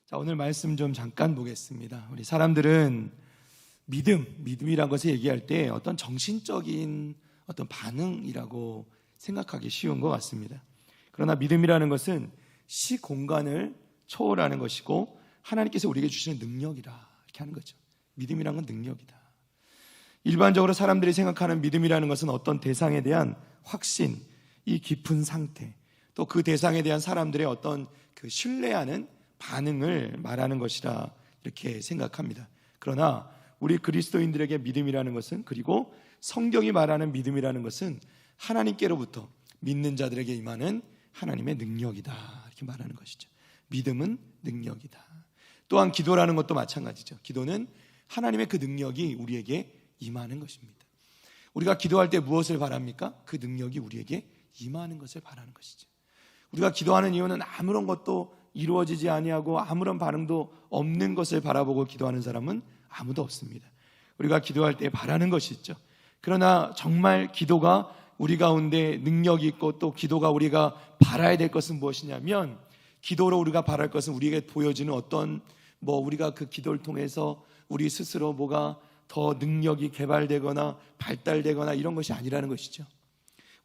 자, 오늘 말씀 좀 잠깐 보겠습니다. 우리 사람들은 믿음이란 것을 얘기할 때 어떤 정신적인 어떤 반응이라고 생각하기 쉬운 것 같습니다. 그러나 믿음이라는 것은 시공간을 초월하는 것이고 하나님께서 우리에게 주시는 능력이라 이렇게 하는 거죠. 믿음이란 건 능력이다. 일반적으로 사람들이 생각하는 믿음이라는 것은 어떤 대상에 대한 확신, 이 깊은 상태, 또 그 대상에 대한 사람들의 어떤 그 신뢰하는 반응을 말하는 것이라 이렇게 생각합니다. 그러나 우리 그리스도인들에게 믿음이라는 것은, 그리고 성경이 말하는 믿음이라는 것은 하나님께로부터 믿는 자들에게 임하는 하나님의 능력이다 이렇게 말하는 것이죠. 믿음은 능력이다. 또한 기도라는 것도 마찬가지죠. 기도는 하나님의 그 능력이 우리에게 임하는 것입니다. 우리가 기도할 때 무엇을 바랍니까? 그 능력이 우리에게 임하는 것을 바라는 것이죠. 우리가 기도하는 이유는 아무런 것도 이루어지지 아니하고 아무런 반응도 없는 것을 바라보고 기도하는 사람은 아무도 없습니다. 우리가 기도할 때 바라는 것이 있죠. 그러나 정말 기도가 우리 가운데 능력이 있고, 또 기도가 우리가 바라야 될 것은 무엇이냐면, 기도로 우리가 바랄 것은 우리에게 보여지는 어떤 우리가 그 기도를 통해서 우리 스스로 뭐가 더 능력이 개발되거나 발달되거나 이런 것이 아니라는 것이죠.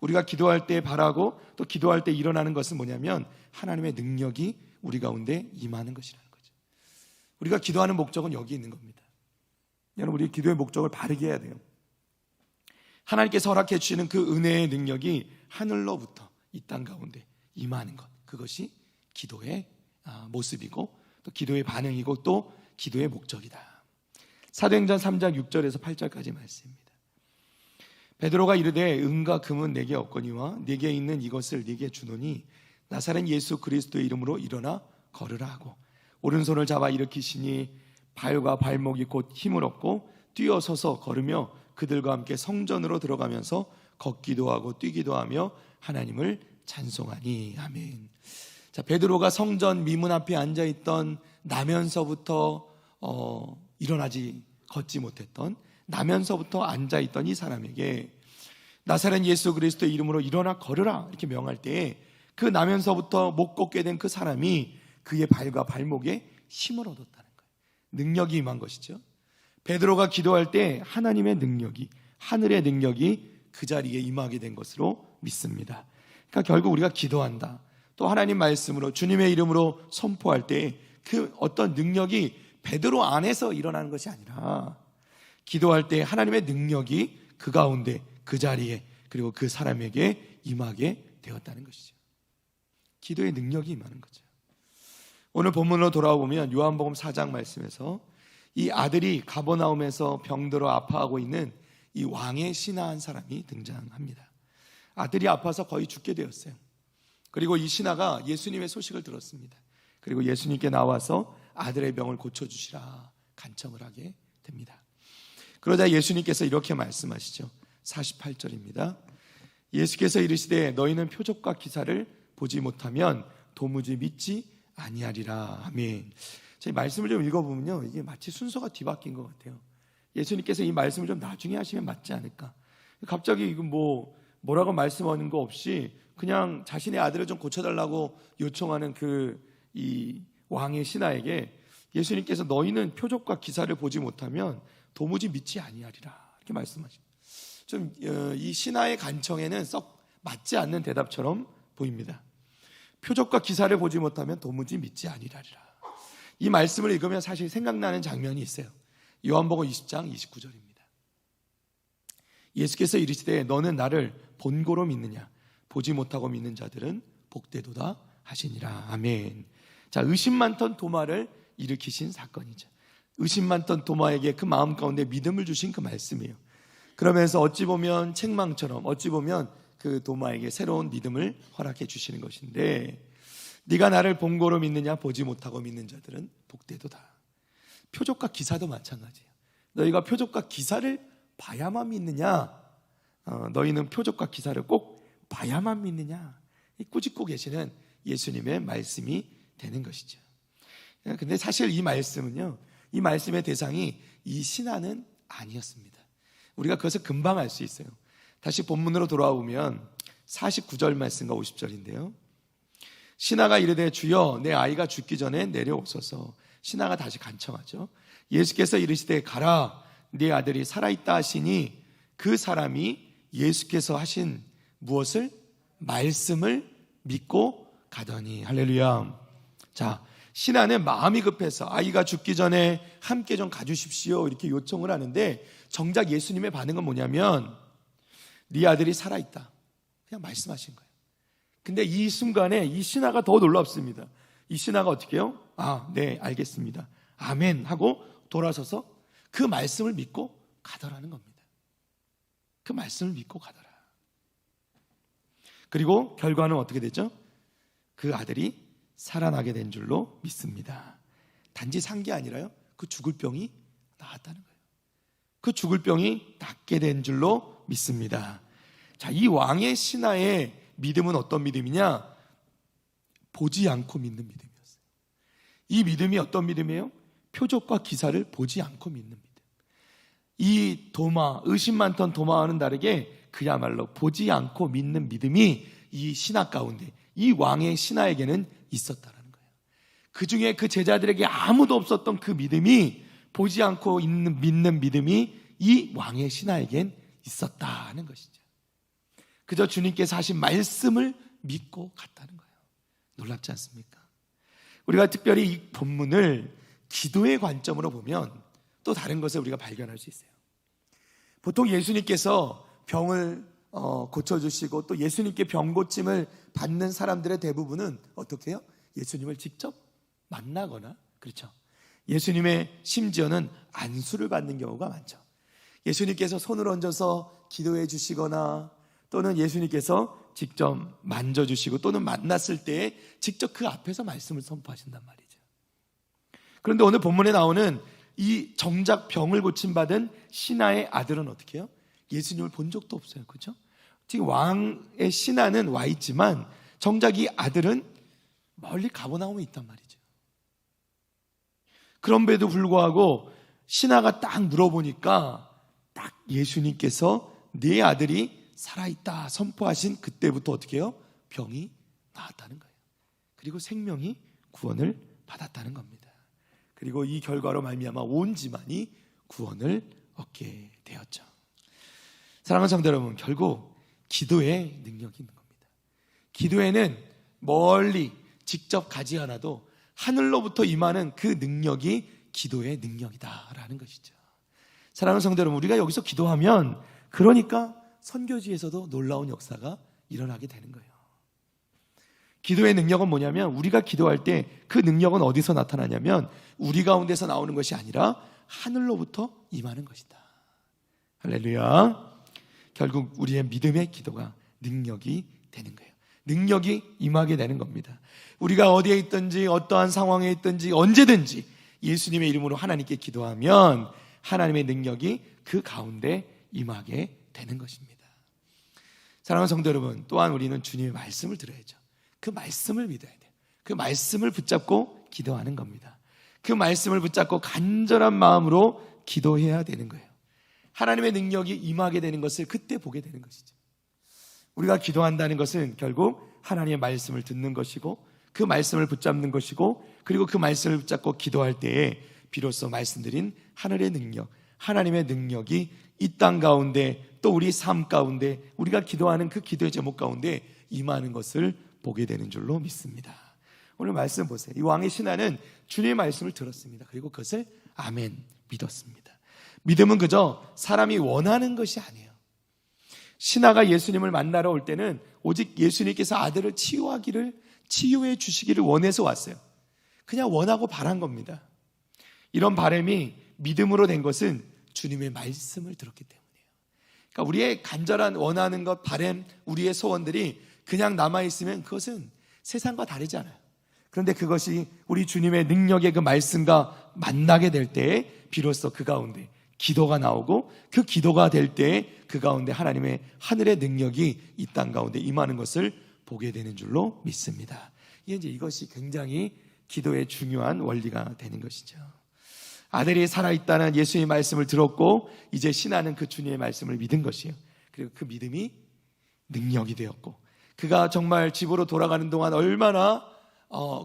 우리가 기도할 때 바라고 또 기도할 때 일어나는 것은 뭐냐면 하나님의 능력이 우리 가운데 임하는 것이라는 거죠. 우리가 기도하는 목적은 여기 있는 겁니다. 여러분, 우리 기도의 목적을 바르게 해야 돼요. 하나님께서 허락해 주시는 그 은혜의 능력이 하늘로부터 이 땅 가운데 임하는 것, 그것이 기도의 모습이고 또 기도의 반응이고 또 기도의 목적이다. 사도행전 3장 6절에서 8절까지 말씀입니다. 베드로가 이르되 은과 금은 내게 없거니와 내게 있는 이것을 네게 주노니 나사렛 예수 그리스도의 이름으로 일어나 걸으라 하고, 오른손을 잡아 일으키시니 발과 발목이 곧 힘을 얻고 뛰어서서 걸으며 그들과 함께 성전으로 들어가면서 걷기도 하고 뛰기도 하며 하나님을 찬송하니. 아멘. 자, 베드로가 성전 미문 앞에 앉아있던, 나면서부터 걷지 못했던, 나면서부터 앉아있던 이 사람에게 나사렛 예수 그리스도의 이름으로 일어나 걸으라 이렇게 명할 때에 그 나면서부터 못 걷게 된 그 사람이 그의 발과 발목에 힘을 얻었다는 거예요. 능력이 임한 것이죠. 베드로가 기도할 때 하나님의 능력이, 하늘의 능력이 그 자리에 임하게 된 것으로 믿습니다. 그러니까 결국 우리가 기도한다, 또 하나님 말씀으로 주님의 이름으로 선포할 때 그 어떤 능력이 베드로 안에서 일어나는 것이 아니라, 기도할 때 하나님의 능력이 그 가운데, 그 자리에, 그리고 그 사람에게 임하게 되었다는 것이죠. 기도의 능력이 임하는 거죠. 오늘 본문으로 돌아오면 요한복음 4장 말씀에서 이 아들이 가버나움에서 병들어 아파하고 있는 이 왕의 신하 한 사람이 등장합니다. 아들이 아파서 거의 죽게 되었어요. 그리고 이 신하가 예수님의 소식을 들었습니다. 그리고 예수님께 나와서 아들의 병을 고쳐주시라 간청을 하게 됩니다. 그러자 예수님께서 이렇게 말씀하시죠. 48절입니다. 예수께서 이르시되 너희는 표적과 기사를 보지 못하면 도무지 믿지 아니하리라. 아멘. 제 말씀을 좀 읽어보면요, 이게 마치 순서가 뒤바뀐 것 같아요. 예수님께서 이 말씀을 좀 나중에 하시면 맞지 않을까. 갑자기 이거 뭐라고 말씀하는 거 없이 그냥 자신의 아들을 좀 고쳐달라고 요청하는 이 왕의 신하에게 예수님께서 너희는 표적과 기사를 보지 못하면 도무지 믿지 아니하리라 이렇게 말씀하십니다. 좀 이 신하의 간청에는 썩 맞지 않는 대답처럼 보입니다. 표적과 기사를 보지 못하면 도무지 믿지 아니하리라. 이 말씀을 읽으면 사실 생각나는 장면이 있어요. 요한복음 20장 29절입니다. 예수께서 이르시되 너는 나를 본고로 믿느냐, 보지 못하고 믿는 자들은 복되도다 하시니라. 아멘. 자, 의심 많던 도마를 일으키신 사건이죠. 의심 많던 도마에게 그 마음 가운데 믿음을 주신 그 말씀이에요. 그러면서 어찌 보면 책망처럼, 어찌 보면 그 도마에게 새로운 믿음을 허락해 주시는 것인데, 네가 나를 본고로 믿느냐, 보지 못하고 믿는 자들은 복되도다. 표적과 기사도 마찬가지예요. 너희가 표적과 기사를 봐야만 믿느냐, 너희는 표적과 기사를 꼭 봐야만 믿느냐, 꾸짖고 계시는 예수님의 말씀이 되는 것이죠. 근데 사실 이 말씀은요, 이 말씀의 대상이 이 신하는 아니었습니다. 우리가 그것을 금방 알 수 있어요. 다시 본문으로 돌아오면 49절 말씀과 50절인데요. 신하가 이르되 주여 내 아이가 죽기 전에 내려오소서. 신하가 다시 간청하죠. 예수께서 이르시되 가라 네 아들이 살아있다 하시니 그 사람이 예수께서 하신 무엇을? 말씀을 믿고 가더니. 할렐루야. 자, 신하는 마음이 급해서 아이가 죽기 전에 함께 좀 가주십시오 이렇게 요청을 하는데, 정작 예수님의 반응은 뭐냐면 네 아들이 살아있다 그냥 말씀하신 거예요. 근데 이 순간에 이 신하가 더 놀랍습니다. 이 신하가 어떻게 해요? 아, 네, 알겠습니다. 아멘 하고 돌아서서 그 말씀을 믿고 가더라는 겁니다. 그 말씀을 믿고 가더라. 그리고 결과는 어떻게 되죠? 그 아들이 살아나게 된 줄로 믿습니다. 단지 산 게 아니라요, 그 죽을 병이 나았다는 거예요. 그 죽을 병이 낫게 된 줄로 믿습니다. 자, 이 왕의 신하의 믿음은 어떤 믿음이냐? 보지 않고 믿는 믿음이었어요. 이 믿음이 어떤 믿음이에요? 표적과 기사를 보지 않고 믿는 믿음. 이 도마, 의심 많던 도마와는 다르게 그야말로 보지 않고 믿는 믿음이 이 신하 가운데, 이 왕의 신하에게는 있었다는 거예요. 그 중에 그 제자들에게 아무도 없었던 그 믿음이, 보지 않고 믿는 믿음이 이 왕의 신하에겐 있었다는 것이죠. 그저 주님께서 하신 말씀을 믿고 갔다는 거예요. 놀랍지 않습니까? 우리가 특별히 이 본문을 기도의 관점으로 보면 또 다른 것을 우리가 발견할 수 있어요. 보통 예수님께서 병을 고쳐주시고 또 예수님께 병 고침을 받는 사람들의 대부분은 어떻게 해요? 예수님을 직접 만나거나, 그렇죠? 예수님의 심지어는 안수를 받는 경우가 많죠. 예수님께서 손을 얹어서 기도해 주시거나, 또는 예수님께서 직접 만져주시고, 또는 만났을 때 직접 그 앞에서 말씀을 선포하신단 말이죠. 그런데 오늘 본문에 나오는 이 정작 병을 고침받은 신하의 아들은 어떻게 해요? 예수님을 본 적도 없어요. 그렇죠? 지금 왕의 신하는 와 있지만 정작 이 아들은 멀리 가버나움에 있단 말이죠. 그런데도 불구하고 신하가 딱 물어보니까 딱 예수님께서 네 아들이 살아있다 선포하신 그때부터 어떻게 해요? 병이 나았다는 거예요. 그리고 생명이 구원을 받았다는 겁니다. 그리고 이 결과로 말미암아 온 집안이 구원을 얻게 되었죠. 사랑하는 성도 여러분, 결국 기도에 능력이 있는 겁니다. 기도에는 멀리 직접 가지 않아도 하늘로부터 임하는 그 능력이 기도의 능력이다라는 것이죠. 사랑하는 성도 여러분, 우리가 여기서 기도하면 그러니까 선교지에서도 놀라운 역사가 일어나게 되는 거예요. 기도의 능력은 뭐냐면, 우리가 기도할 때 그 능력은 어디서 나타나냐면 우리 가운데서 나오는 것이 아니라 하늘로부터 임하는 것이다. 할렐루야. 결국 우리의 믿음의 기도가 능력이 되는 거예요. 능력이 임하게 되는 겁니다. 우리가 어디에 있든지 어떠한 상황에 있든지 언제든지 예수님의 이름으로 하나님께 기도하면 하나님의 능력이 그 가운데 임하게 되는 것입니다. 사랑하는 성도 여러분, 또한 우리는 주님의 말씀을 들어야죠. 그 말씀을 믿어야 돼요. 그 말씀을 붙잡고 기도하는 겁니다. 그 말씀을 붙잡고 간절한 마음으로 기도해야 되는 거예요. 하나님의 능력이 임하게 되는 것을 그때 보게 되는 것이죠. 우리가 기도한다는 것은 결국 하나님의 말씀을 듣는 것이고, 그 말씀을 붙잡는 것이고, 그리고 그 말씀을 붙잡고 기도할 때에 비로소 말씀드린 하늘의 능력, 하나님의 능력이 이 땅 가운데, 또 우리 삶 가운데, 우리가 기도하는 그 기도의 제목 가운데 임하는 것을 보게 되는 줄로 믿습니다. 오늘 말씀 보세요. 이 왕의 신하는 주님의 말씀을 들었습니다. 그리고 그것을 아멘 믿었습니다. 믿음은 그저 사람이 원하는 것이 아니에요. 신하가 예수님을 만나러 올 때는 오직 예수님께서 아들을 치유해 주시기를 원해서 왔어요. 그냥 원하고 바란 겁니다. 이런 바람이 믿음으로 된 것은 주님의 말씀을 들었기 때문이에요. 그러니까 우리의 간절한 원하는 것, 바람, 우리의 소원들이 그냥 남아있으면 그것은 세상과 다르지 않아요. 그런데 그것이 우리 주님의 능력의 그 말씀과 만나게 될 때에 비로소 그 가운데 기도가 나오고, 그 기도가 될 때에 그 가운데 하나님의 하늘의 능력이 이 땅 가운데 임하는 것을 보게 되는 줄로 믿습니다. 이것이 굉장히 기도의 중요한 원리가 되는 것이죠. 아들이 살아있다는 예수의 말씀을 들었고, 이제 신하는 그 주님의 말씀을 믿은 것이에요. 그리고 그 믿음이 능력이 되었고, 그가 정말 집으로 돌아가는 동안 얼마나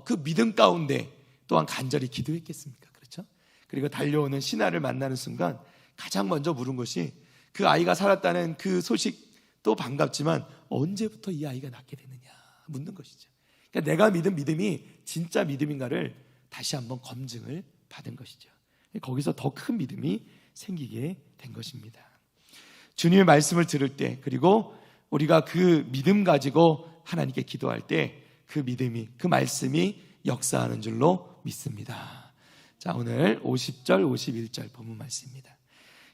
그 믿음 가운데 또한 간절히 기도했겠습니까? 그렇죠? 그리고 달려오는 신하를 만나는 순간 가장 먼저 물은 것이 그 아이가 살았다는 그 소식도 반갑지만 언제부터 이 아이가 낳게 되느냐 묻는 것이죠. 그러니까 내가 믿은 믿음이 진짜 믿음인가를 다시 한번 검증을 받은 것이죠. 거기서 더 큰 믿음이 생기게 된 것입니다. 주님의 말씀을 들을 때, 그리고 우리가 그 믿음 가지고 하나님께 기도할 때 그 믿음이, 그 말씀이 역사하는 줄로 믿습니다. 자, 오늘 50절 51절 본문 말씀입니다.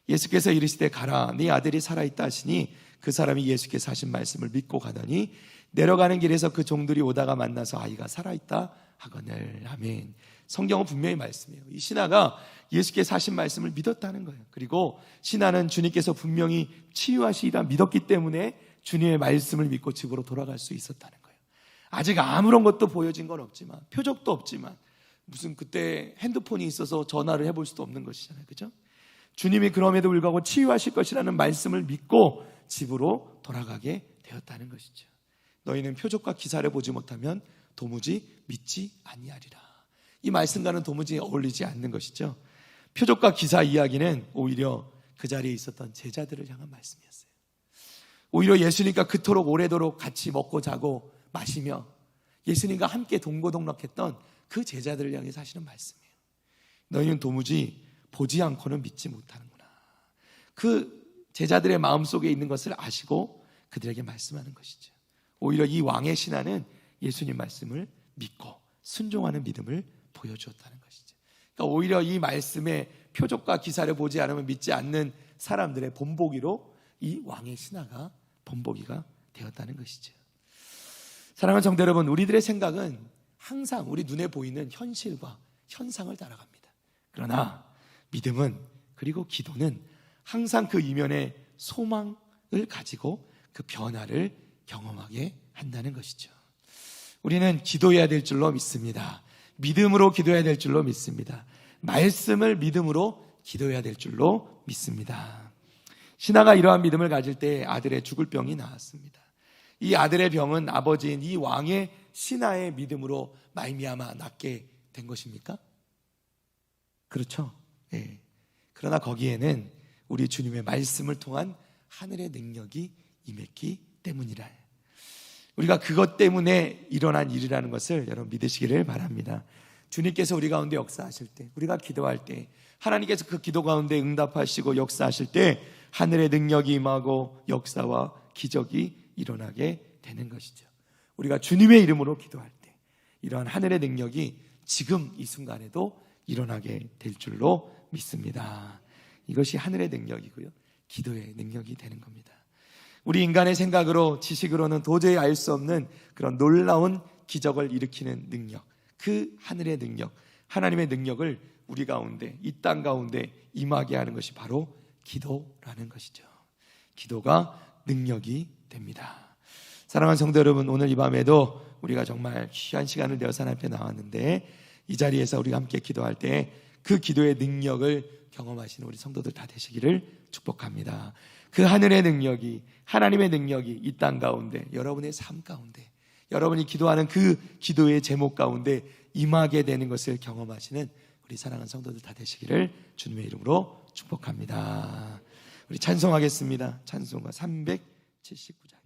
예수께서 이르시되 가라, 네 아들이 살아있다 하시니 그 사람이 예수께서 하신 말씀을 믿고 가더니 내려가는 길에서 그 종들이 오다가 만나서 아이가 살아있다 하거늘. 아멘. 성경은 분명히 말씀해요. 이 신하가 예수께서 하신 말씀을 믿었다는 거예요. 그리고 신하는 주님께서 분명히 치유하시리라 믿었기 때문에 주님의 말씀을 믿고 집으로 돌아갈 수 있었다는 거예요. 아직 아무런 것도 보여진 건 없지만, 표적도 없지만, 무슨 그때 핸드폰이 있어서 전화를 해볼 수도 없는 것이잖아요. 그죠? 주님이 그럼에도 불구하고 치유하실 것이라는 말씀을 믿고 집으로 돌아가게 되었다는 것이죠. 너희는 표적과 기사를 보지 못하면 도무지 믿지 아니하리라. 이 말씀과는 도무지 어울리지 않는 것이죠. 표적과 기사 이야기는 오히려 그 자리에 있었던 제자들을 향한 말씀이었어요. 오히려 예수님과 그토록 오래도록 같이 먹고 자고 마시며 예수님과 함께 동고동락했던 그 제자들을 향해서 하시는 말씀이에요. 너희는 도무지 보지 않고는 믿지 못하는구나. 그 제자들의 마음속에 있는 것을 아시고 그들에게 말씀하는 것이죠. 오히려 이 왕의 신하는 예수님 말씀을 믿고 순종하는 믿음을 보여주었다는 것이죠. 그러니까 오히려 이 말씀의 표적과 기사를 보지 않으면 믿지 않는 사람들의 본보기로 이 왕의 신하가 본보기가 되었다는 것이죠. 사랑하는 성도 여러분, 우리들의 생각은 항상 우리 눈에 보이는 현실과 현상을 따라갑니다. 그러나 믿음은, 그리고 기도는 항상 그 이면에 소망을 가지고 그 변화를 경험하게 한다는 것이죠. 우리는 기도해야 될 줄로 믿습니다. 믿음으로 기도해야 될 줄로 믿습니다. 말씀을 믿음으로 기도해야 될 줄로 믿습니다. 신하가 이러한 믿음을 가질 때 아들의 죽을 병이 나았습니다. 이 아들의 병은 아버지인 이 왕의 신하의 믿음으로 말미암아 낫게 된 것입니까? 그렇죠. 네. 그러나 거기에는 우리 주님의 말씀을 통한 하늘의 능력이 임했기 때문이라. 우리가 그것 때문에 일어난 일이라는 것을 여러분 믿으시기를 바랍니다. 주님께서 우리 가운데 역사하실 때, 우리가 기도할 때, 하나님께서 그 기도 가운데 응답하시고 역사하실 때 하늘의 능력이 임하고 역사와 기적이 일어나게 되는 것이죠. 우리가 주님의 이름으로 기도할 때 이러한 하늘의 능력이 지금 이 순간에도 일어나게 될 줄로 믿습니다. 이것이 하늘의 능력이고요, 기도의 능력이 되는 겁니다. 우리 인간의 생각으로, 지식으로는 도저히 알 수 없는 그런 놀라운 기적을 일으키는 능력, 그 하늘의 능력, 하나님의 능력을 우리 가운데, 이 땅 가운데 임하게 하는 것이 바로 기도라는 것이죠. 기도가 능력이 됩니다. 사랑하는 성도 여러분, 오늘 이 밤에도 우리가 정말 귀한 시간을 내어서 하나님 앞에 나왔는데, 이 자리에서 우리가 함께 기도할 때 그 기도의 능력을 경험하시는 우리 성도들 다 되시기를 축복합니다. 그 하늘의 능력이, 하나님의 능력이 이 땅 가운데, 여러분의 삶 가운데, 여러분이 기도하는 그 기도의 제목 가운데 임하게 되는 것을 경험하시는 우리 사랑하는 성도들 다 되시기를 주님의 이름으로 축복합니다. 우리 찬송하겠습니다. 찬송가 379장.